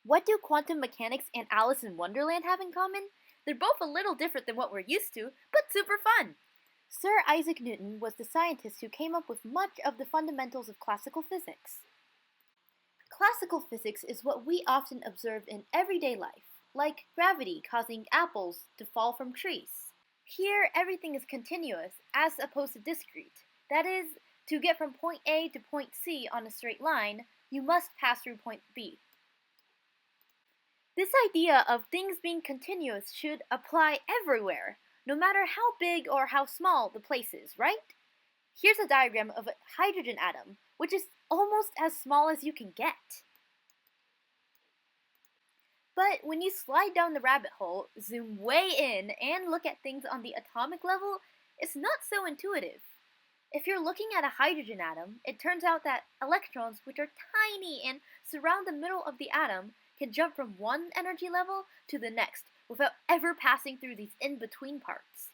What do quantum mechanics and Alice in Wonderland have in common? They're both a little different than what we're used to, but super fun! Sir Isaac Newton was the scientist who came up with much of the fundamentals of classical physics. Classical physics is what we often observe in everyday life, like gravity causing apples to fall from trees. Here, everything is continuous as opposed to discrete. That is, to get from point A to point C on a straight line, you must pass through point B. This idea of things being continuous should apply everywhere, no matter how big or how small the place is, right? Here's a diagram of a hydrogen atom, which is almost as small as you can get. But when you slide down the rabbit hole, zoom way in, and look at things on the atomic level, it's not so intuitive. If you're looking at a hydrogen atom, it turns out that electrons, which are tiny and surround the middle of the atom, can jump from one energy level to the next without ever passing through these in-between parts.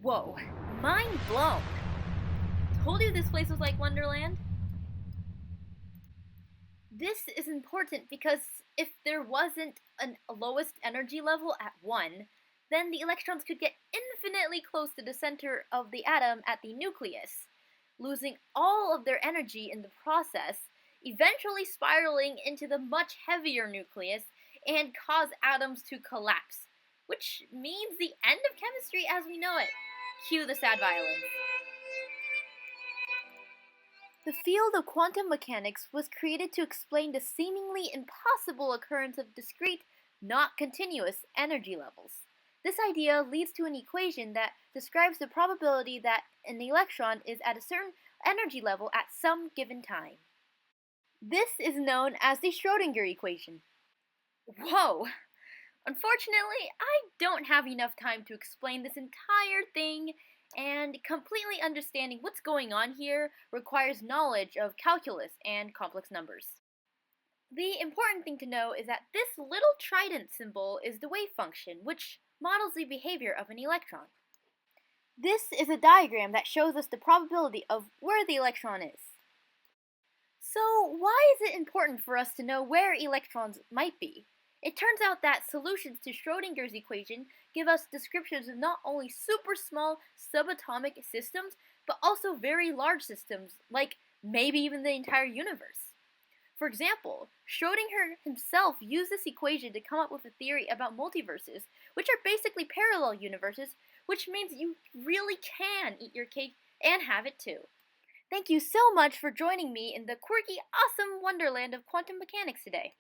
Whoa, mind blown! Told you this place was like Wonderland? This is important because if there wasn't a lowest energy level at 1, then the electrons could get infinitely close to the center of the atom at the nucleus, losing all of their energy in the process, eventually spiraling into the much heavier nucleus and cause atoms to collapse, which means the end of chemistry as we know it. Cue the sad violin. The field of quantum mechanics was created to explain the seemingly impossible occurrence of discrete, not continuous, energy levels. This idea leads to an equation that describes the probability that an electron is at a certain energy level at some given time. This is known as the Schrödinger equation. Whoa! Unfortunately, I don't have enough time to explain this entire thing, and completely understanding what's going on here requires knowledge of calculus and complex numbers. The important thing to know is that this little trident symbol is the wave function, which models the behavior of an electron. This is a diagram that shows us the probability of where the electron is. So why is it important for us to know where electrons might be? It turns out that solutions to Schrödinger's equation give us descriptions of not only super small subatomic systems, but also very large systems, like maybe even the entire universe. For example, Schrödinger himself used this equation to come up with a theory about multiverses, which are basically parallel universes, which means you really can eat your cake and have it too. Thank you so much for joining me in the quirky, awesome wonderland of quantum mechanics today.